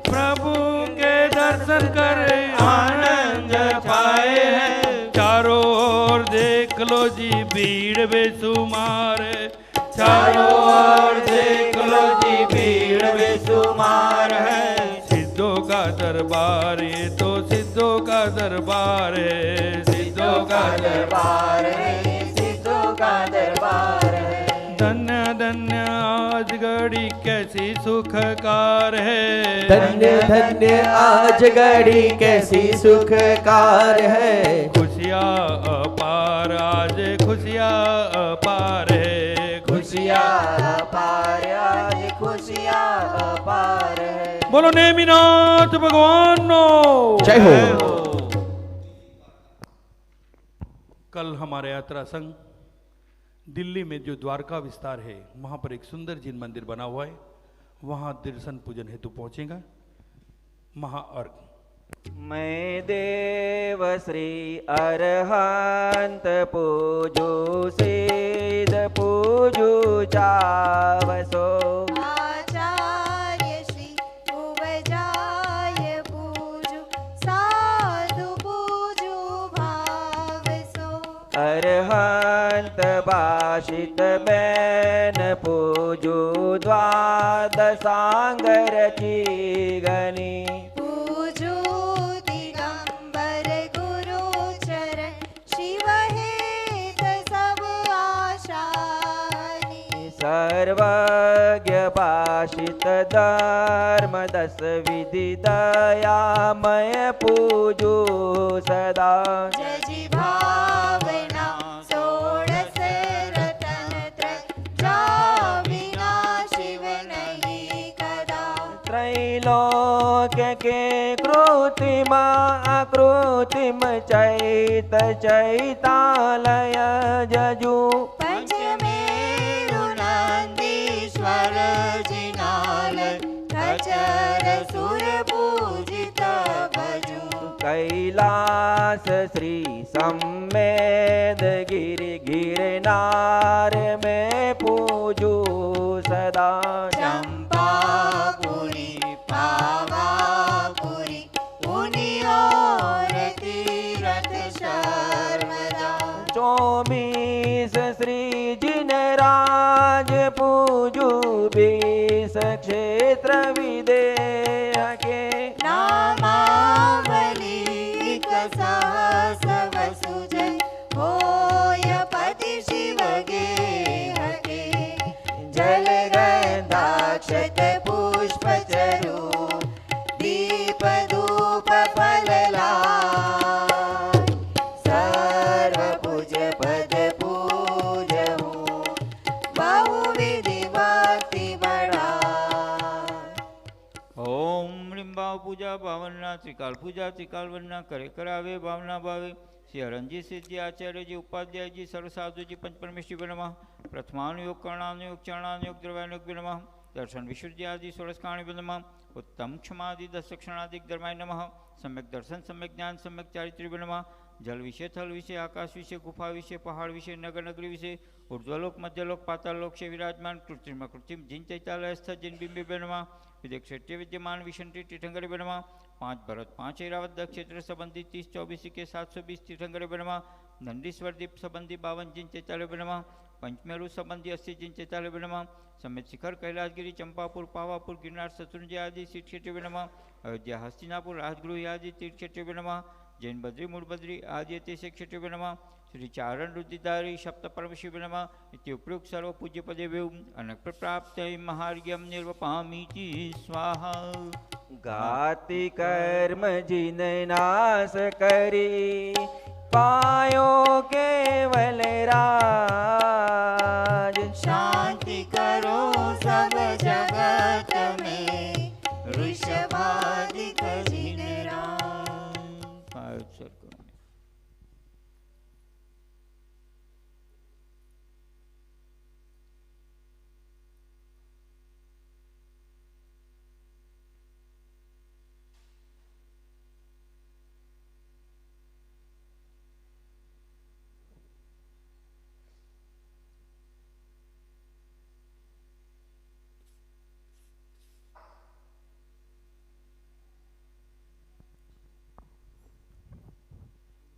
प्रभु के दर्शन कर आनंद पाए हैं। चारों ओर देख लो जी भीड़ बेसुमार है। चारों ओर देख लो जी भीड़ बेसुमार है। सिद्धों का दरबार ये तो सिद्धों का दरबार है। सिद्धों का दरबार है, ये सिद्धों का दरबार है। धन्य धन्य आज घड़ी कैसी सुखकार है। धन्य धन्य आज घड़ी कैसी सुखकार है। खुशियाँ अपार आज खुशियाँ अपार है। खुशियाँ अपार आज खुशियाँ अपार है। बोलो नेमिनाथ भगवान नो जय हो। कल हमारा यात्रा संघ दिल्ली में जो द्वारका विस्तार है वहाँ पर एक सुंदर जिन मंदिर बना हुआ है, वहाँ दर्शन पूजन हेतु पहुँचेगा। महाअर्घ। मैं देव श्री अरहंत पूजू सिद्ध पूजू चावसो। आचार्य श्री उपजाय पूजु साधु पूजु भावसो। अरहंत भाषित बैन पूजू द्वादशांगर की गणी। पूजु दिगंबर गुरु चरण शिव हेत सब आशानी। सर्वज्ञ भाषित धर्म 10 विधि दयामय पूजू सदा। जजी भावना 16 रतन त्रय बिना शिव नहीं कदा। त्रैलोक्य के कृत्रिम अकृत्रिम चैत चैतालय जजू। पंचमेरु नंदीश्वर जिनालय खचर सुर पूजित भजू। कैलास श्री सम्मेद गिरि गिरनार में पूजू सदा। चंपापुरी पावापुरी उनी और तीरथ शर्मदा। 24 श्री जिनराज पूजू 20 क्षेत्र विदेह के। नामावली सहस वसुजन होय पति शिव गेह के। जल गए त्रिकाल पूजा त्रिकाल वंदना करे करावे भावना भावे श्री हरंजी सिद्धि आचार्य जी उपाध्याय जी सर्व साधु जी पंच परमेश्वर नमः प्रथमानुयोग कर्णानुयोग चरणानुयोग द्रव्यानुयोग नमः दर्शन विशुद्धि आदि षोडशकाणी नमः उत्तम क्षमादि दस क्षणाधिक धर्माय नमः सम्यक दर्शन सम्यक ज्ञान सम्यक चारित्र्य नमः जल विषय थल विषय आकाश विषय गुफा विषय पहाड़ विषय नगर नगरी विषय ऊर्ध्वलोक मध्यलोक पाताल लोक से विराजमान कृत्रिम कृत्रिम जिन चैतालय स्थ जिन बिंबे बनवा विदेक क्षेत्रीय विद्यमान विषंटी तीर्थंकर बनवा 5 भरत 5 ऐरावत क्षेत्र संबंधी 30-24 के 720 तीर्थंकर बनवा नंदीश्वर द्वीप संबंधी 52 जिन चैतालय बनवा पंचमेरु संबंधी 80 जिन चैतालय बनवा समेत शिखर कैलाशगिरी चंपापुर पावापुर गिरनार शत्रुंजय आदि तीर्थ क्षेत्र बनवा अयोध्या हस्तिनापुर राजगृह आदि तीर्थ क्षेत्र बनवा जैन बद्री मूलबद्री आदि ऐतिहासिक क्षेत्र बनवा श्री चारण रुद्धिधारी सप्त परमशिव नमः इत्युपयुक्त सर्व पूज्य पदे अनक प्राप्त महार्घ्यम निर्वपामीति स्वाहा गाति कर्म जिन नाश करी पायो केवल राज शांति करो सब जगत में ऋषभादिक जिन राज।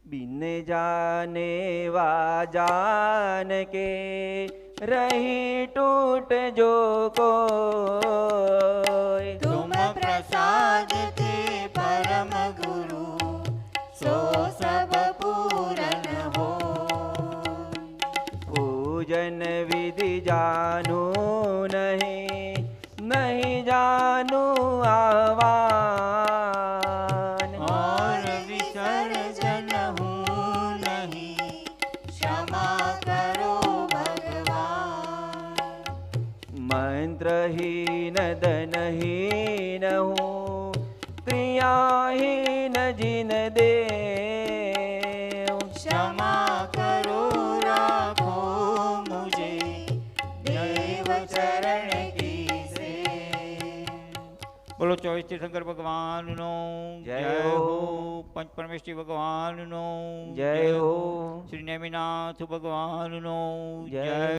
बिन जाने वा जान के रही टूट जो कोई तुम प्रसाद थे परम गुरु सो सब पूरन हो। पूजन विधि जानू नहीं नहीं जानू आवान और विसर्जन हूँ नहीं क्षमा करो भगवान। मंत्रहीन धनहीन हूँ क्रियाहीन जिन दे क्षमा करो राखो मुझे देव चरण की से। बोलो 24 तीर्थंकर भगवान नो जय हो। पंच परमेश्वरी भगवान नो जय हो। श्री नेमिनाथ भगवान नो जय जय